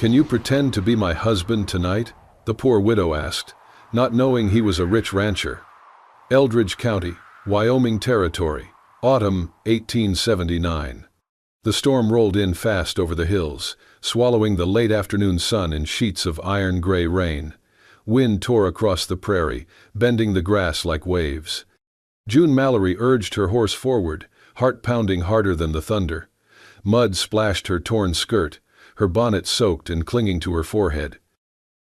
"Can you pretend to be my husband tonight?" the poor widow asked, not knowing he was a rich rancher. Eldridge County, Wyoming Territory, autumn 1879. The storm rolled in fast over the hills, swallowing the late afternoon sun in sheets of iron-gray rain. Wind tore across the prairie, bending the grass like waves. June Mallory urged her horse forward, heart pounding harder than the thunder. Mud splashed her torn skirt, her bonnet soaked and clinging to her forehead.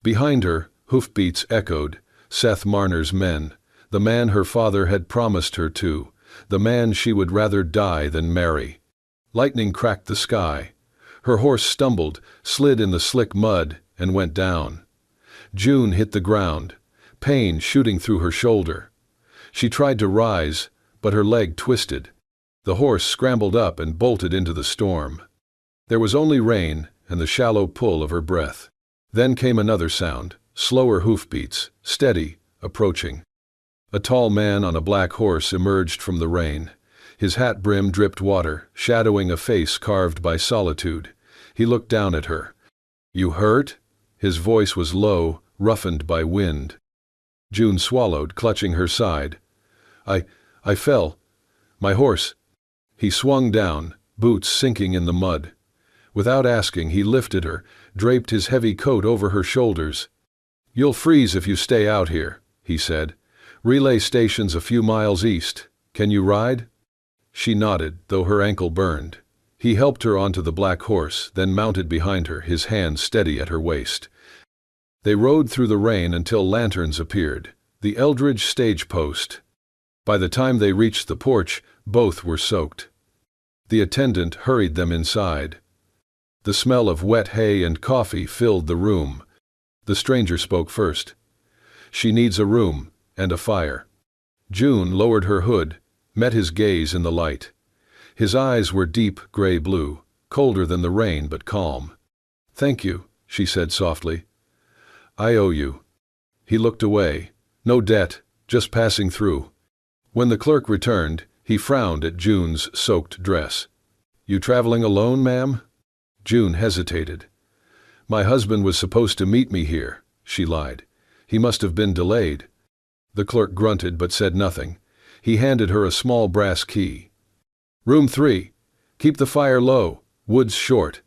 Behind her, hoofbeats echoed, Seth Marner's men, the man her father had promised her to, the man she would rather die than marry. Lightning cracked the sky. Her horse stumbled, slid in the slick mud, and went down. June hit the ground, pain shooting through her shoulder. She tried to rise, but her leg twisted. The horse scrambled up and bolted into the storm. There was only rain and the shallow pull of her breath. Then came another sound, slower hoofbeats, steady, approaching. A tall man on a black horse emerged from the rain. His hat brim dripped water, shadowing a face carved by solitude. He looked down at her. "You hurt?" His voice was low, roughened by wind. June swallowed, clutching her side. I fell. My horse." He swung down, boots sinking in the mud. Without asking, he lifted her, draped his heavy coat over her shoulders. "You'll freeze if you stay out here," he said. "Relay station's a few miles east. Can you ride?" She nodded, though her ankle burned. He helped her onto the black horse, then mounted behind her, his hand steady at her waist. They rode through the rain until lanterns appeared, the Eldridge stage post. By the time they reached the porch, both were soaked. The attendant hurried them inside. The smell of wet hay and coffee filled the room. The stranger spoke first. "She needs a room and a fire." June lowered her hood, met his gaze in the light. His eyes were deep gray blue, colder than the rain but calm. "Thank you," she said softly. "I owe you." He looked away. No debt, just passing through. When the clerk returned, he frowned at June's soaked dress. "You traveling alone, ma'am?" June hesitated. "My husband was supposed to meet me here," she lied. "He must have been delayed." The clerk grunted but said nothing. He handed her a small brass key. "Room 3. Keep the fire low. Wood's short."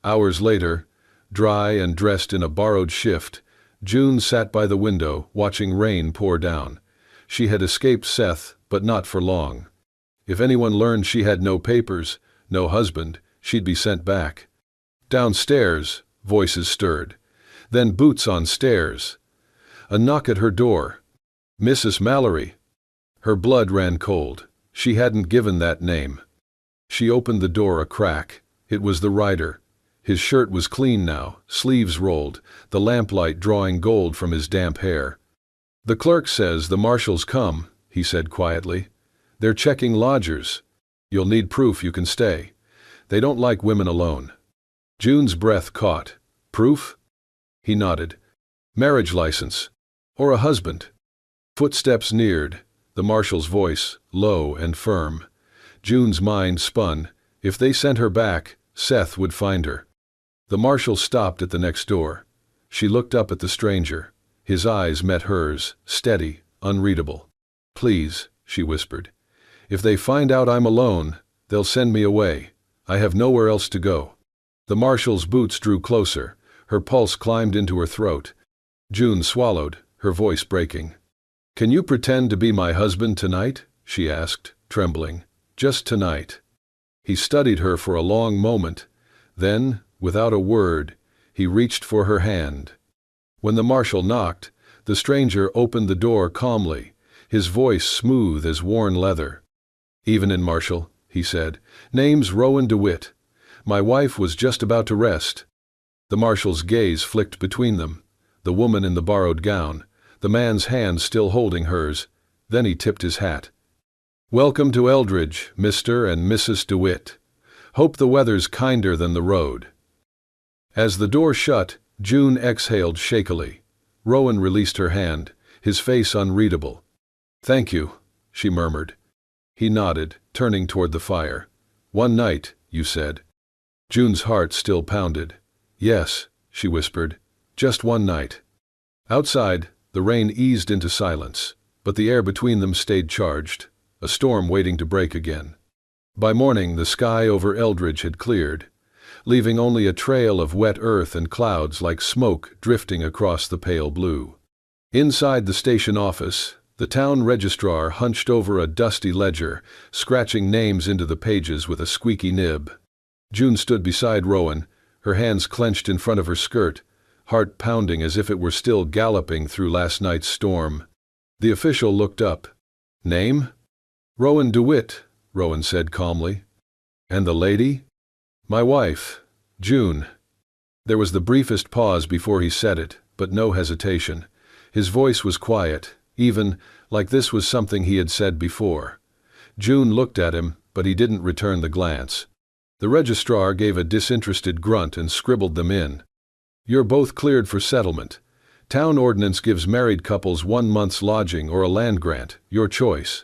Hours later, dry and dressed in a borrowed shift, June sat by the window, watching rain pour down. She had escaped Seth, but not for long. If anyone learned she had no papers, no husband, she'd be sent back. Downstairs, voices stirred. Then boots on stairs. A knock at her door. "Mrs. Mallory." Her blood ran cold. She hadn't given that name. She opened the door a crack. It was the rider. His shirt was clean now, sleeves rolled, the lamplight drawing gold from his damp hair. "The clerk says the marshal's come," he said quietly. "They're checking lodgers. You'll need proof you can stay. They don't like women alone." June's breath caught. "Proof?" He nodded. "Marriage license. Or a husband." Footsteps neared, the marshal's voice, low and firm. June's mind spun. If they sent her back, Seth would find her. The marshal stopped at the next door. She looked up at the stranger. His eyes met hers, steady, unreadable. "Please," she whispered. "If they find out I'm alone, they'll send me away. I have nowhere else to go." The marshal's boots drew closer. Her pulse climbed into her throat. June swallowed, her voice breaking. "Can you pretend to be my husband tonight?" she asked, trembling. "Just tonight." He studied her for a long moment. Then, without a word, he reached for her hand. When the marshal knocked, the stranger opened the door calmly, his voice smooth as worn leather. "Evenin', Marshal," he said. "Name's Rowan DeWitt. My wife was just about to rest." The marshal's gaze flicked between them, the woman in the borrowed gown, the man's hand still holding hers. Then he tipped his hat. "Welcome to Eldridge, Mr. and Mrs. DeWitt. Hope the weather's kinder than the road." As the door shut, June exhaled shakily. Rowan released her hand, his face unreadable. "Thank you," she murmured. He nodded, turning toward the fire. "One night, you said." June's heart still pounded. "Yes," she whispered. "Just one night." Outside, the rain eased into silence, but the air between them stayed charged, a storm waiting to break again. By morning, the sky over Eldridge had cleared, leaving only a trail of wet earth and clouds like smoke drifting across the pale blue. Inside the station office, the town registrar hunched over a dusty ledger, scratching names into the pages with a squeaky nib. June stood beside Rowan, her hands clenched in front of her skirt, heart pounding as if it were still galloping through last night's storm. The official looked up. "Name?" "Rowan DeWitt," Rowan said calmly. "And the lady?" "My wife, June." There was the briefest pause before he said it, but no hesitation. His voice was quiet, even, like this was something he had said before. June looked at him, but he didn't return the glance. The registrar gave a disinterested grunt and scribbled them in. "You're both cleared for settlement. Town ordinance gives married couples 1 month's lodging or a land grant, your choice."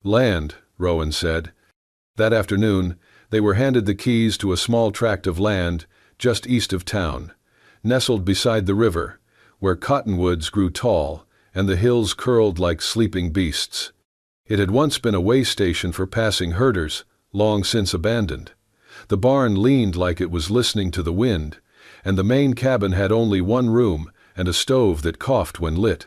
"Land," Rowan said. That afternoon, they were handed the keys to a small tract of land just east of town, nestled beside the river, where cottonwoods grew tall and the hills curled like sleeping beasts. It had once been a way station for passing herders, long since abandoned. The barn leaned like it was listening to the wind, and the main cabin had only one room and a stove that coughed when lit.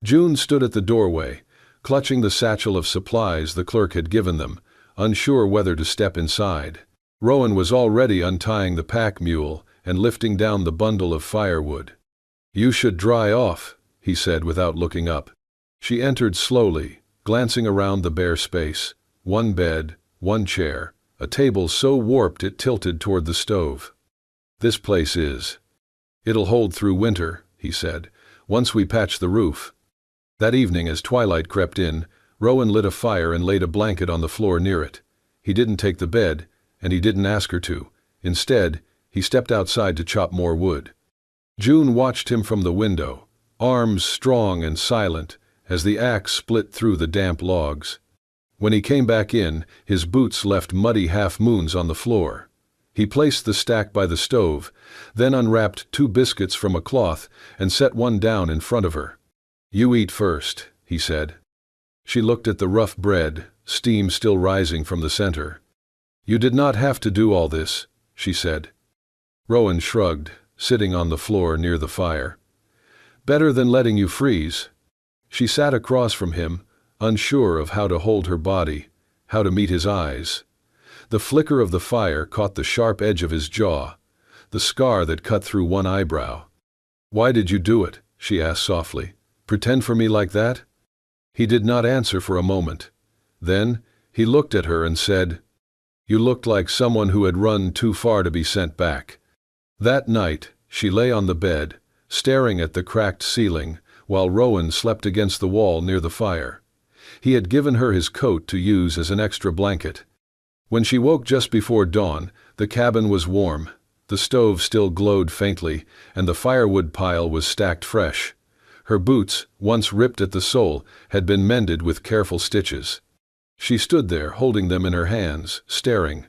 June stood at the doorway, clutching the satchel of supplies the clerk had given them, unsure whether to step inside. Rowan was already untying the pack mule and lifting down the bundle of firewood. "You should dry off," he said without looking up. She entered slowly, glancing around the bare space. One bed, one chair, a table so warped it tilted toward the stove. "This place is. It'll hold through winter," he said, "once we patch the roof." That evening, as twilight crept in, Rowan lit a fire and laid a blanket on the floor near it. He didn't take the bed, and he didn't ask her to. Instead, he stepped outside to chop more wood. June watched him from the window, arms strong and silent, as the axe split through the damp logs. When he came back in, his boots left muddy half-moons on the floor. He placed the stack by the stove, then unwrapped 2 biscuits from a cloth and set one down in front of her. "You eat first," he said. She looked at the rough bread, steam still rising from the center. "You did not have to do all this," she said. Rowan shrugged, sitting on the floor near the fire. "Better than letting you freeze." She sat across from him, unsure of how to hold her body, how to meet his eyes. The flicker of the fire caught the sharp edge of his jaw, the scar that cut through one eyebrow. "Why did you do it?" she asked softly. "Pretend for me like that?" He did not answer for a moment. Then he looked at her and said, "You looked like someone who had run too far to be sent back." That night, she lay on the bed, staring at the cracked ceiling, while Rowan slept against the wall near the fire. He had given her his coat to use as an extra blanket. When she woke just before dawn, the cabin was warm, the stove still glowed faintly, and the firewood pile was stacked fresh. Her boots, once ripped at the sole, had been mended with careful stitches. She stood there, holding them in her hands, staring.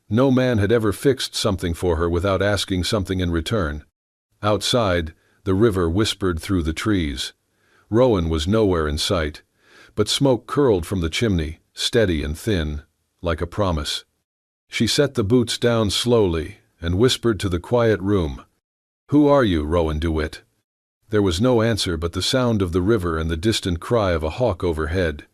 No man had ever fixed something for her without asking something in return. Outside, the river whispered through the trees. Rowan was nowhere in sight, but smoke curled from the chimney, steady and thin, like a promise. She set the boots down slowly and whispered to the quiet room, "Who are you, Rowan DeWitt?" There was no answer but the sound of the river and the distant cry of a hawk overhead.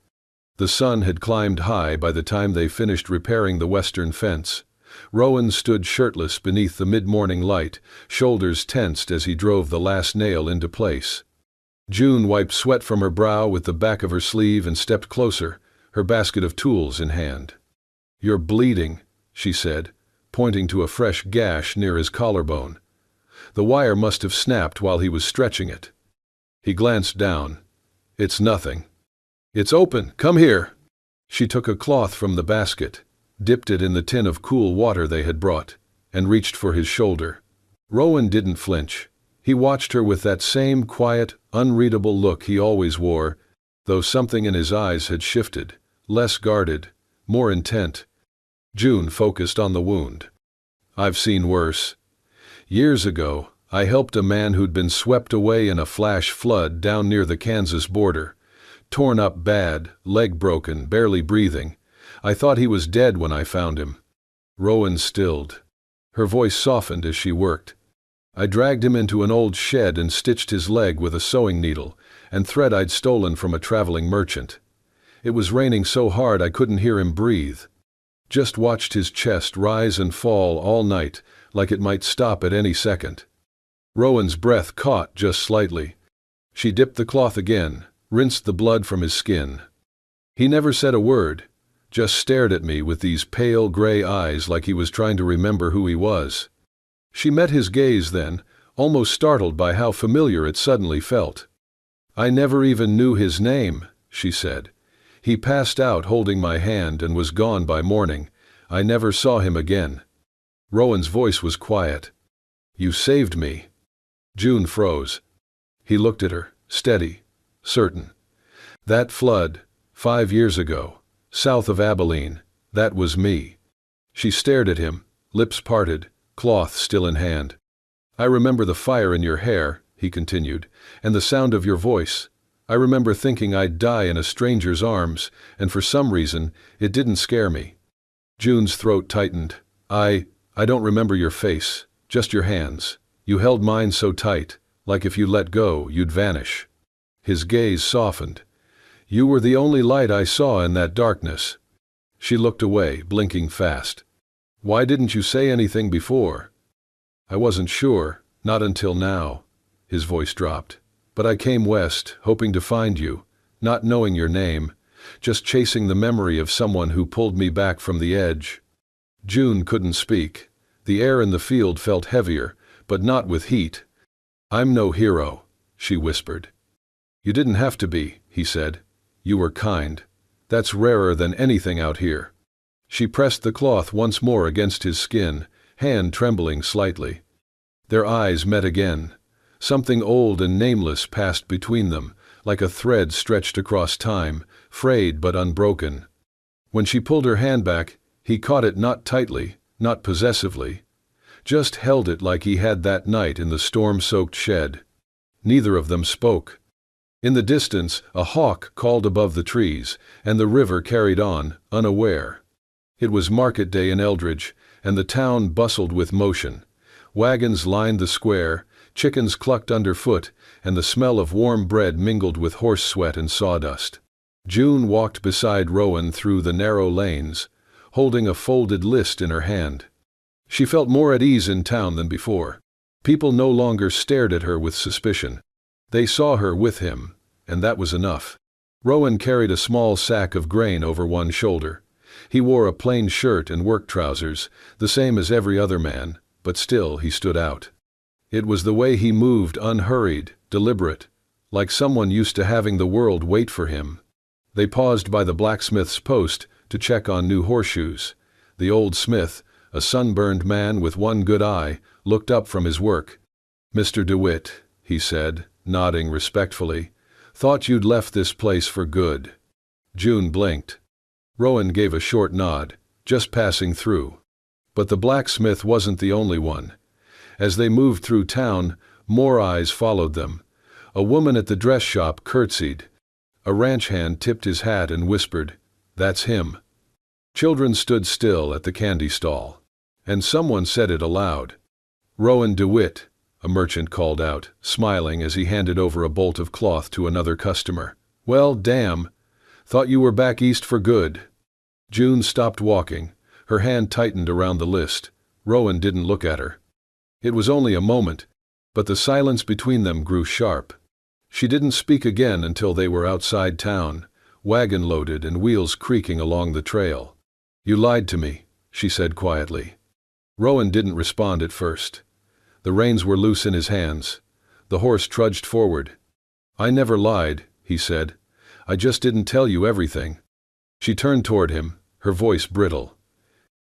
The sun had climbed high by the time they finished repairing the western fence. Rowan stood shirtless beneath the mid-morning light, shoulders tensed as he drove the last nail into place. June wiped sweat from her brow with the back of her sleeve and stepped closer, her basket of tools in hand. "You're bleeding," she said, pointing to a fresh gash near his collarbone. The wire must have snapped while he was stretching it. He glanced down. "It's nothing." "It's open. Come here." She took a cloth from the basket, dipped it in the tin of cool water they had brought, and reached for his shoulder. Rowan didn't flinch. He watched her with that same quiet, unreadable look he always wore, though something in his eyes had shifted, less guarded, more intent. June focused on the wound. "I've seen worse. Years ago, I helped a man who'd been swept away in a flash flood down near the Kansas border. Torn up bad, leg broken, barely breathing. I thought he was dead when I found him." Rowan stilled. Her voice softened as she worked. "I dragged him into an old shed and stitched his leg with a sewing needle and thread I'd stolen from a traveling merchant. It was raining so hard I couldn't hear him breathe. Just watched his chest rise and fall all night, like it might stop at any second." Rowan's breath caught just slightly. She dipped the cloth again, rinsed the blood from his skin. He never said a word, just stared at me with these pale gray eyes like he was trying to remember who he was. She met his gaze then, almost startled by how familiar it suddenly felt. "I never even knew his name," she said. "He passed out holding my hand and was gone by morning. I never saw him again." Rowan's voice was quiet. "You saved me." June froze. He looked at her, steady, certain. "That flood, 5 years ago, south of Abilene, that was me." She stared at him, lips parted, cloth still in hand. "I remember the fire in your hair," he continued, "and the sound of your voice. I remember thinking I'd die in a stranger's arms, and for some reason, it didn't scare me." June's throat tightened. I don't remember your face, just your hands. You held mine so tight, like if you let go, you'd vanish." His gaze softened. "You were the only light I saw in that darkness." She looked away, blinking fast. "Why didn't you say anything before?" "I wasn't sure, not until now." His voice dropped. "But I came west, hoping to find you, not knowing your name, just chasing the memory of someone who pulled me back from the edge." June couldn't speak. The air in the field felt heavier, but not with heat. "I'm no hero," she whispered. "You didn't have to be," he said. "You were kind. That's rarer than anything out here." She pressed the cloth once more against his skin, hand trembling slightly. Their eyes met again. Something old and nameless passed between them, like a thread stretched across time, frayed but unbroken. When she pulled her hand back, he caught it not tightly, not possessively. Just held it like he had that night in the storm-soaked shed. Neither of them spoke. In the distance, a hawk called above the trees, and the river carried on, unaware. It was market day in Eldridge, and the town bustled with motion. Wagons lined the square, chickens clucked underfoot, and the smell of warm bread mingled with horse sweat and sawdust. June walked beside Rowan through the narrow lanes, holding a folded list in her hand. She felt more at ease in town than before. People no longer stared at her with suspicion. They saw her with him, and that was enough. Rowan carried a small sack of grain over one shoulder. He wore a plain shirt and work trousers, the same as every other man, but still he stood out. It was the way he moved, unhurried, deliberate, like someone used to having the world wait for him. They paused by the blacksmith's post to check on new horseshoes. The old smith, a sunburned man with one good eye, looked up from his work. "Mr. DeWitt," he said, nodding respectfully, "thought you'd left this place for good." June blinked. Rowan gave a short nod, just passing through. But the blacksmith wasn't the only one. As they moved through town, more eyes followed them. A woman at the dress shop curtsied. A ranch hand tipped his hat and whispered, "That's him." Children stood still at the candy stall. And someone said it aloud. "Rowan DeWitt," a merchant called out, smiling as he handed over a bolt of cloth to another customer. "Well, damn. Thought you were back east for good." June stopped walking. Her hand tightened around the list. Rowan didn't look at her. It was only a moment, but the silence between them grew sharp. She didn't speak again until they were outside town, wagon loaded and wheels creaking along the trail. "You lied to me," she said quietly. Rowan didn't respond at first. The reins were loose in his hands. The horse trudged forward. "I never lied," he said. "I just didn't tell you everything." She turned toward him, her voice brittle.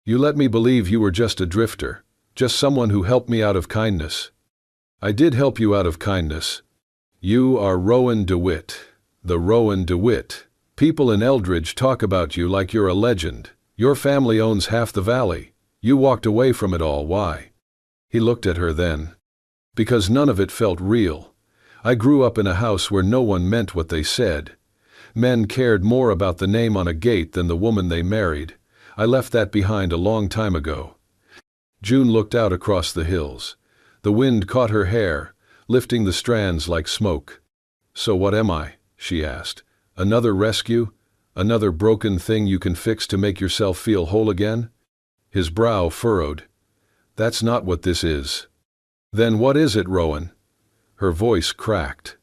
"You let me believe you were just a drifter, just someone who helped me out of kindness." "I did help you out of kindness. You are Rowan DeWitt, the Rowan DeWitt. People in Eldridge talk about you like you're a legend. Your family owns half the valley. You walked away from it all, why?" He looked at her then. Because none of it felt real. I grew up in a house where no one meant what they said. Men cared more about the name on a gate than the woman they married. I left that behind a long time ago." June looked out across the hills. The wind caught her hair, lifting the strands like smoke. "So what am I?" she asked. "Another rescue? Another broken thing you can fix to make yourself feel whole again?" His brow furrowed. "That's not what this is." "Then what is it, Rowan?" Her voice cracked.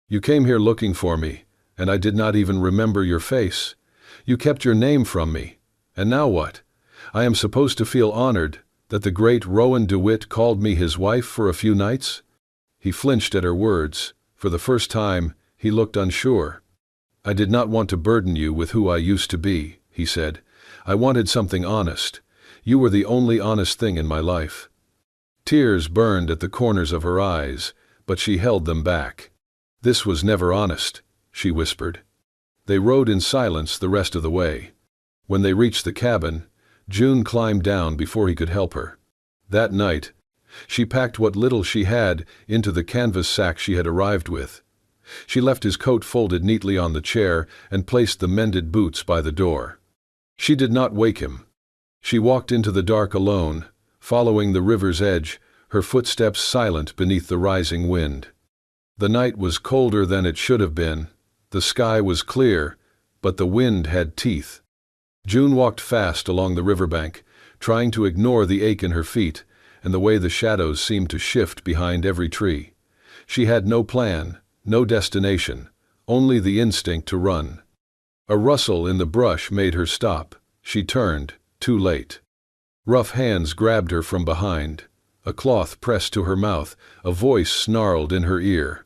"You came here looking for me, and I did not even remember your face. You kept your name from me. And now what? I am supposed to feel honored that the great Rowan DeWitt called me his wife for a few nights?" He flinched at her words. For the first time, he looked unsure. "I did not want to burden you with who I used to be," he said. "I wanted something honest. You were the only honest thing in my life." Tears burned at the corners of her eyes, but she held them back. "This was never honest," she whispered. They rode in silence the rest of the way. When they reached the cabin, June climbed down before he could help her. That night, she packed what little she had into the canvas sack she had arrived with. She left his coat folded neatly on the chair and placed the mended boots by the door. She did not wake him. She walked into the dark alone, following the river's edge, her footsteps silent beneath the rising wind. The night was colder than it should have been. The sky was clear, but the wind had teeth. June walked fast along the riverbank, trying to ignore the ache in her feet and the way the shadows seemed to shift behind every tree. She had no plan, no destination, only the instinct to run. A rustle in the brush made her stop. She turned, too late. Rough hands grabbed her from behind. A cloth pressed to her mouth, a voice snarled in her ear.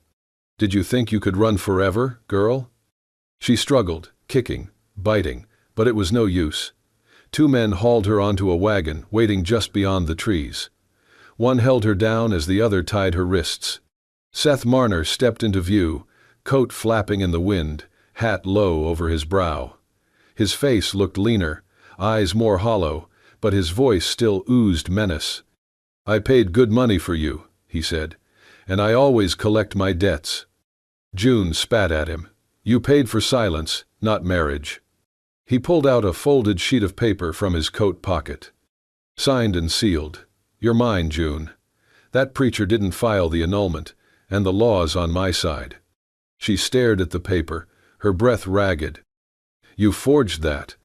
"Did you think you could run forever, girl?" She struggled, kicking, biting, but it was no use. Two men hauled her onto a wagon waiting just beyond the trees. One held her down as the other tied her wrists. Seth Marner stepped into view, coat flapping in the wind, hat low over his brow. His face looked leaner, eyes more hollow, but his voice still oozed menace. "I paid good money for you," he said, "and I always collect my debts." June spat at him. "You paid for silence, not marriage." He pulled out a folded sheet of paper from his coat pocket. "Signed and sealed. You're mine, June. That preacher didn't file the annulment, and the law's on my side." She stared at the paper, her breath ragged. "You forged that."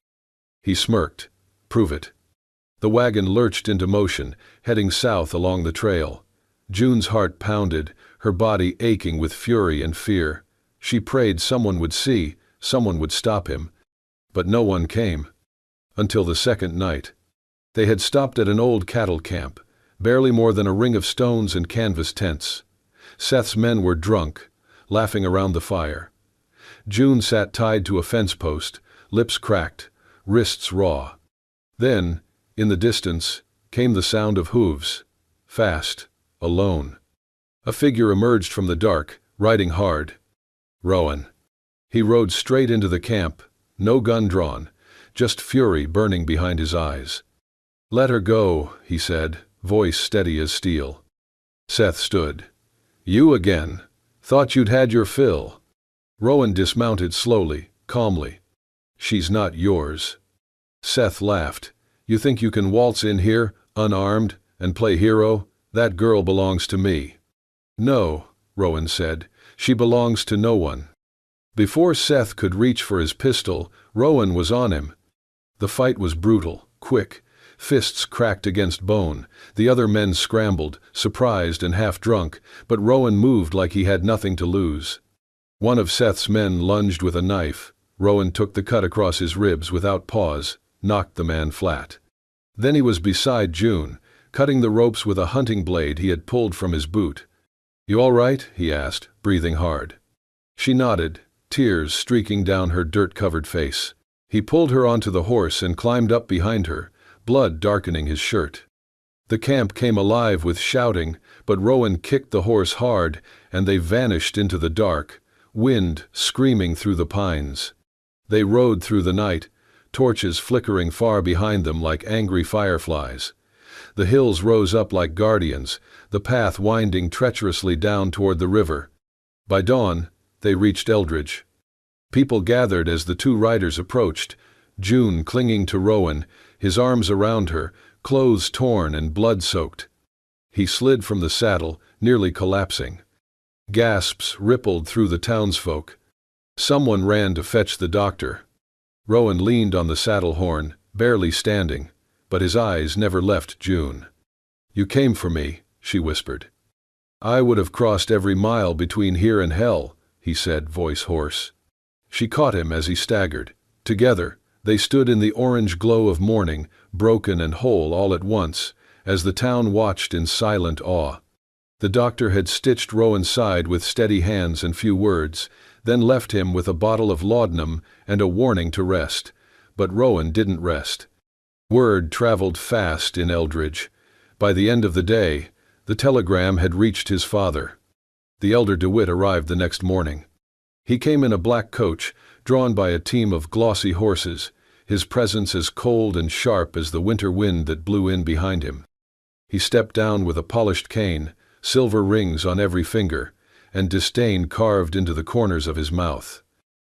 He smirked. "Prove it." The wagon lurched into motion, heading south along the trail. June's heart pounded, her body aching with fury and fear. She prayed someone would see, someone would stop him. But no one came. Until the second night. They had stopped at an old cattle camp, barely more than a ring of stones and canvas tents. Seth's men were drunk, laughing around the fire. June sat tied to a fence post, lips cracked, wrists raw. Then, in the distance, came the sound of hooves. Fast, alone. A figure emerged from the dark, riding hard. Rowan. He rode straight into the camp, no gun drawn, just fury burning behind his eyes. "Let her go," he said, voice steady as steel. Seth stood. "You again. Thought you'd had your fill." Rowan dismounted slowly, calmly. "She's not yours." Seth laughed. "You think you can waltz in here, unarmed, and play hero? That girl belongs to me." "No," Rowan said. "She belongs to no one." Before Seth could reach for his pistol, Rowan was on him. The fight was brutal, quick. Fists cracked against bone. The other men scrambled, surprised and half drunk, but Rowan moved like he had nothing to lose. One of Seth's men lunged with a knife. Rowan took the cut across his ribs without pause, knocked the man flat. Then he was beside June, cutting the ropes with a hunting blade he had pulled from his boot. "You all right?" he asked, breathing hard. She nodded, tears streaking down her dirt-covered face. He pulled her onto the horse and climbed up behind her, blood darkening his shirt. The camp came alive with shouting, but Rowan kicked the horse hard, and they vanished into the dark, wind screaming through the pines. They rode through the night, torches flickering far behind them like angry fireflies. The hills rose up like guardians, the path winding treacherously down toward the river. By dawn, they reached Eldridge. People gathered as the two riders approached, June clinging to Rowan, his arms around her, clothes torn and blood-soaked. He slid from the saddle, nearly collapsing. Gasps rippled through the townsfolk. Someone ran to fetch the doctor. Rowan leaned on the saddle horn, barely standing, but his eyes never left June. "You came for me," she whispered. "I would have crossed every mile between here and hell," he said, voice hoarse. She caught him as he staggered. Together, they stood in the orange glow of morning, broken and whole all at once, as the town watched in silent awe. The doctor had stitched Rowan's side with steady hands and few words, then left him with a bottle of laudanum and a warning to rest. But Rowan didn't rest. Word traveled fast in Eldridge. By the end of the day, the telegram had reached his father. The elder DeWitt arrived the next morning. He came in a black coach, drawn by a team of glossy horses, his presence as cold and sharp as the winter wind that blew in behind him. He stepped down with a polished cane, silver rings on every finger, and disdain carved into the corners of his mouth.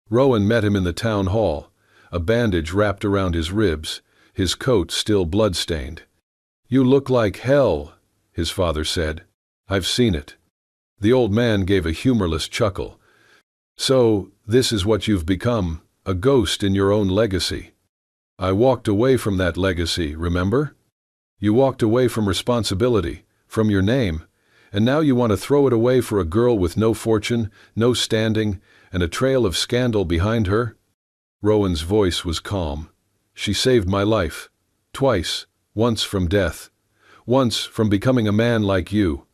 Rowan met him in the town hall, a bandage wrapped around his ribs, his coat still blood-stained. "You look like hell," his father said. "I've seen it." The old man gave a humorless chuckle. "So, this is what you've become, a ghost in your own legacy. I walked away from that legacy, remember? You walked away from responsibility, from your name, and now you want to throw it away for a girl with no fortune, no standing, and a trail of scandal behind her?" Rowan's voice was calm. "She saved my life. Twice, once from death. Once from becoming a man like you."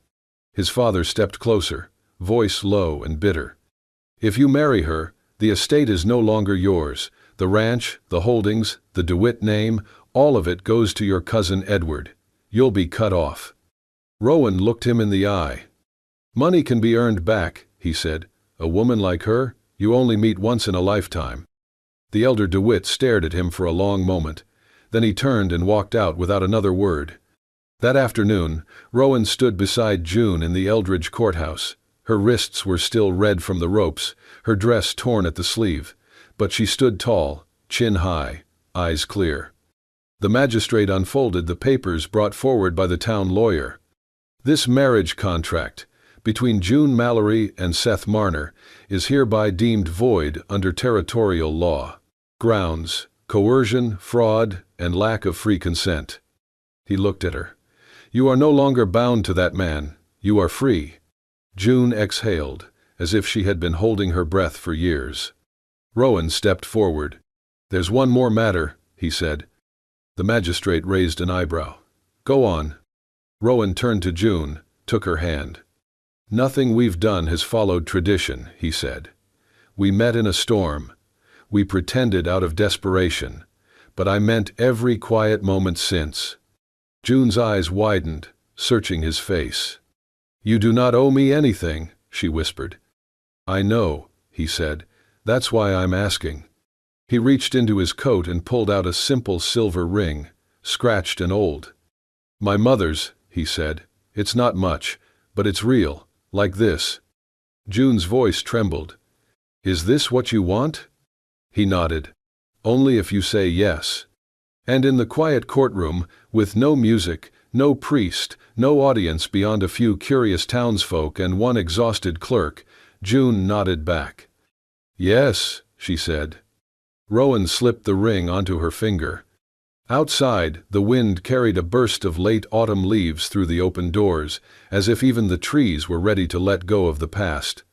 His father stepped closer, voice low and bitter. "If you marry her, the estate is no longer yours. The ranch, the holdings, the DeWitt name, all of it goes to your cousin Edward. You'll be cut off." Rowan looked him in the eye. "Money can be earned back," he said. "A woman like her, you only meet once in a lifetime." The elder DeWitt stared at him for a long moment. Then he turned and walked out without another word. That afternoon, Rowan stood beside June in the Eldridge courthouse. Her wrists were still red from the ropes, her dress torn at the sleeve, but she stood tall, chin high, eyes clear. The magistrate unfolded the papers brought forward by the town lawyer. "This marriage contract between June Mallory and Seth Marner is hereby deemed void under territorial law. Grounds: coercion, fraud, and lack of free consent." He looked at her. "You are no longer bound to that man. You are free." June exhaled, as if she had been holding her breath for years. Rowan stepped forward. "There's one more matter," he said. The magistrate raised an eyebrow. "Go on." Rowan turned to June, took her hand. "Nothing we've done has followed tradition," he said. "We met in a storm. We pretended out of desperation, but I meant every quiet moment since." June's eyes widened, searching his face. "You do not owe me anything," she whispered. "I know," he said. "That's why I'm asking." He reached into his coat and pulled out a simple silver ring, scratched and old. "My mother's," he said. "It's not much, but it's real, like this." June's voice trembled. "Is this what you want?" He nodded. "Only if you say yes." And in the quiet courtroom, with no music, no priest, no audience beyond a few curious townsfolk and one exhausted clerk, June nodded back. "Yes," she said. Rowan slipped the ring onto her finger. Outside, the wind carried a burst of late autumn leaves through the open doors, as if even the trees were ready to let go of the past.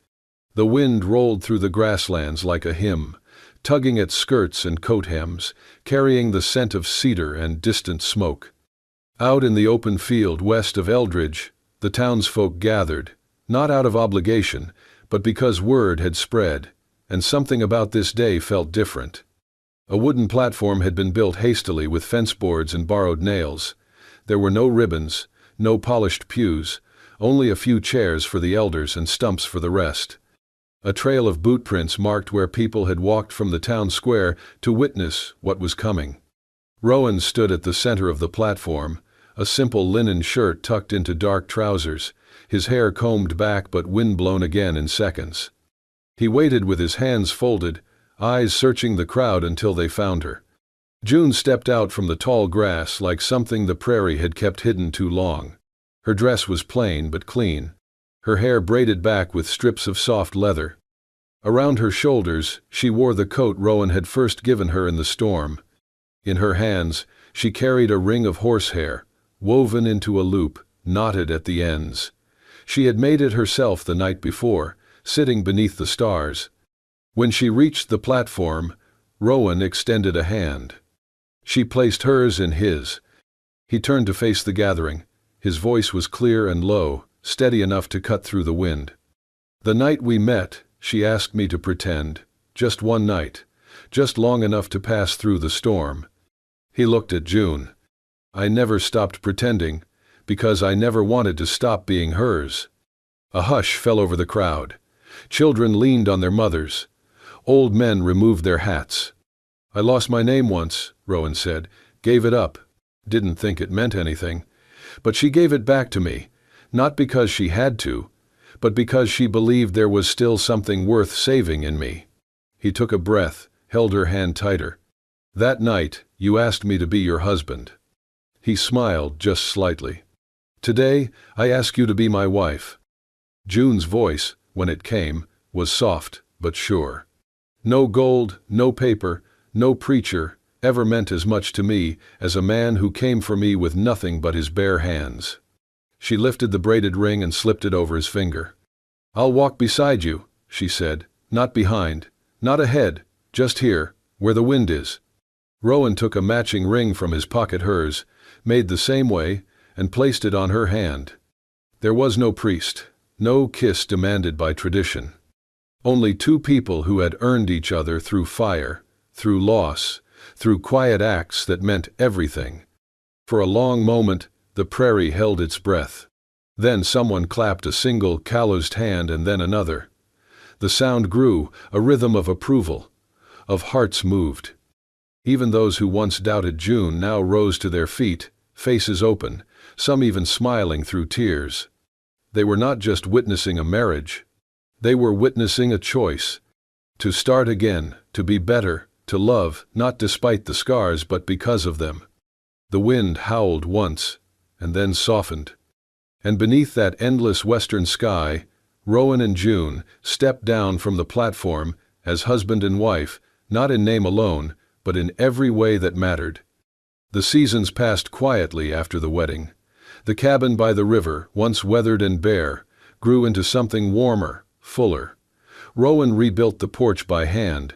The wind rolled through the grasslands like a hymn, tugging at skirts and coat hems, carrying the scent of cedar and distant smoke. Out in the open field west of Eldridge, the townsfolk gathered, not out of obligation, but because word had spread, and something about this day felt different. A wooden platform had been built hastily with fence boards and borrowed nails. There were no ribbons, no polished pews, only a few chairs for the elders and stumps for the rest. A trail of boot prints marked where people had walked from the town square to witness what was coming. Rowan stood at the center of the platform, a simple linen shirt tucked into dark trousers, his hair combed back but wind-blown again in seconds. He waited with his hands folded, eyes searching the crowd until they found her. June stepped out from the tall grass like something the prairie had kept hidden too long. Her dress was plain but clean, her hair braided back with strips of soft leather. Around her shoulders, she wore the coat Rowan had first given her in the storm. In her hands, she carried a ring of horsehair, woven into a loop, knotted at the ends. She had made it herself the night before, sitting beneath the stars. When she reached the platform, Rowan extended a hand. She placed hers in his. He turned to face the gathering. His voice was clear and low, steady enough to cut through the wind. "The night we met, she asked me to pretend, just one night, just long enough to pass through the storm." He looked at June. "I never stopped pretending, because I never wanted to stop being hers." A hush fell over the crowd. Children leaned on their mothers. Old men removed their hats. "I lost my name once," Rowan said. "Gave it up. Didn't think it meant anything. But she gave it back to me, not because she had to, but because she believed there was still something worth saving in me." He took a breath, held her hand tighter. "That night, you asked me to be your husband." He smiled just slightly. "Today, I ask you to be my wife." June's voice, when it came, was soft but sure. "No gold, no paper, no preacher ever meant as much to me as a man who came for me with nothing but his bare hands." She lifted the braided ring and slipped it over his finger. "I'll walk beside you," she said, "not behind, not ahead, just here, where the wind is." Rowan took a matching ring from his pocket, hers, made the same way, and placed it on her hand. There was no priest, no kiss demanded by tradition. Only two people who had earned each other through fire, through loss, through quiet acts that meant everything. For a long moment, the prairie held its breath. Then someone clapped a single calloused hand and then another. The sound grew, a rhythm of approval, of hearts moved. Even those who once doubted June now rose to their feet, faces open, some even smiling through tears. They were not just witnessing a marriage. They were witnessing a choice. To start again, to be better, to love, not despite the scars but because of them. The wind howled once, and then softened. And beneath that endless western sky, Rowan and June stepped down from the platform as husband and wife, not in name alone, but in every way that mattered. The seasons passed quietly after the wedding. The cabin by the river, once weathered and bare, grew into something warmer, fuller. Rowan rebuilt the porch by hand.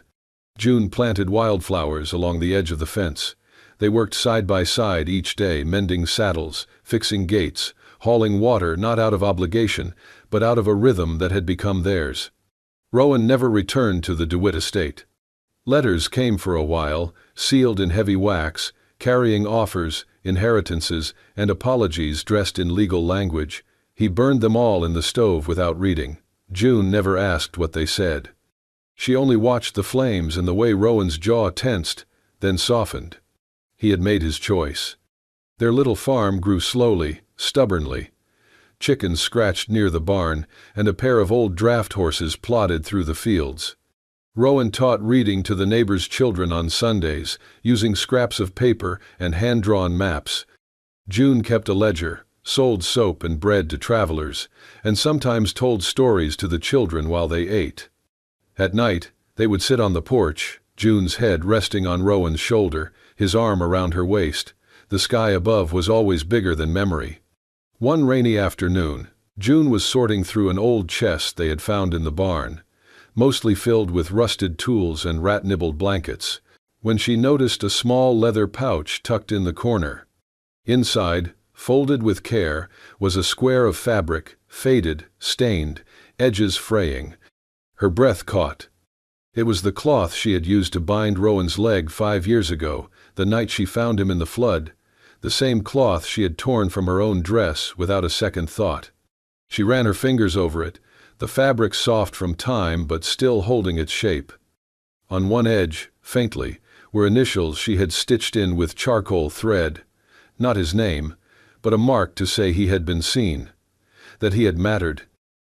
June planted wildflowers along the edge of the fence. They worked side by side each day, mending saddles, fixing gates, hauling water not out of obligation, but out of a rhythm that had become theirs. Rowan never returned to the DeWitt estate. Letters came for a while, sealed in heavy wax, carrying offers, inheritances, and apologies dressed in legal language. He burned them all in the stove without reading. June never asked what they said. She only watched the flames and the way Rowan's jaw tensed, then softened. He had made his choice. Their little farm grew slowly, stubbornly. Chickens scratched near the barn, and a pair of old draft horses plodded through the fields. Rowan taught reading to the neighbors' children on Sundays, using scraps of paper and hand-drawn maps. June kept a ledger, sold soap and bread to travelers, and sometimes told stories to the children while they ate. At night, they would sit on the porch, June's head resting on Rowan's shoulder, his arm around her waist. The sky above was always bigger than memory. One rainy afternoon, June was sorting through an old chest they had found in the barn, mostly filled with rusted tools and rat-nibbled blankets, when she noticed a small leather pouch tucked in the corner. Inside, folded with care, was a square of fabric, faded, stained, edges fraying. Her breath caught. It was the cloth she had used to bind Rowan's leg 5 years ago, the night she found him in the flood, the same cloth she had torn from her own dress without a second thought. She ran her fingers over it, the fabric soft from time but still holding its shape. On one edge, faintly, were initials she had stitched in with charcoal thread, not his name, but a mark to say he had been seen, that he had mattered.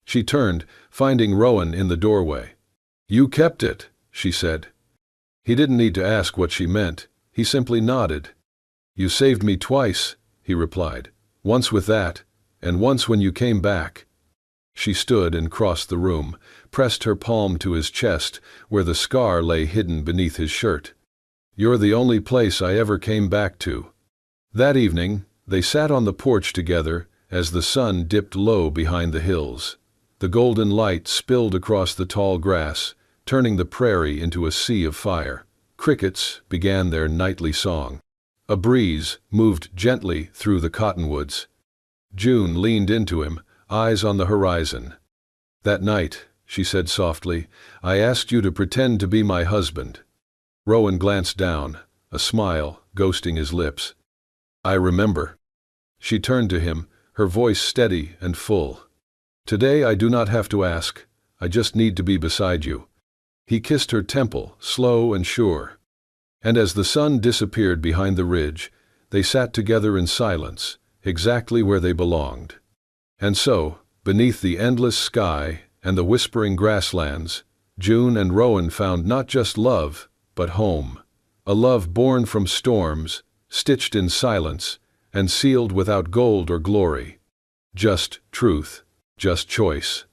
She turned, finding Rowan in the doorway. "You kept it," she said. He didn't need to ask what she meant. He simply nodded. "You saved me twice," he replied. "Once with that, and once when you came back." She stood and crossed the room, pressed her palm to his chest, where the scar lay hidden beneath his shirt. "You're the only place I ever came back to." That evening, they sat on the porch together as the sun dipped low behind the hills. The golden light spilled across the tall grass, turning the prairie into a sea of fire. Crickets began their nightly song. A breeze moved gently through the cottonwoods. June leaned into him, eyes on the horizon. "That night," she said softly, "I asked you to pretend to be my husband." Rowan glanced down, a smile ghosting his lips. "I remember." She turned to him, her voice steady and full. "Today I do not have to ask, I just need to be beside you." He kissed her temple, slow and sure. And as the sun disappeared behind the ridge, they sat together in silence, exactly where they belonged. And so, beneath the endless sky and the whispering grasslands, June and Rowan found not just love, but home. A love born from storms, stitched in silence, and sealed without gold or glory. Just truth, just choice.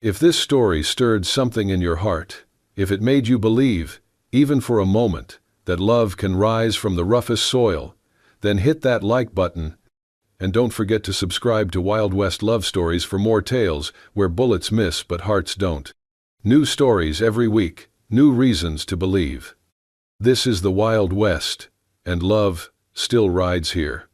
If this story stirred something in your heart, if it made you believe, even for a moment, that love can rise from the roughest soil, then hit that like button. And don't forget to subscribe to Wild West Love Stories for more tales where bullets miss but hearts don't. New stories every week, new reasons to believe. This is the Wild West, and love still rides here.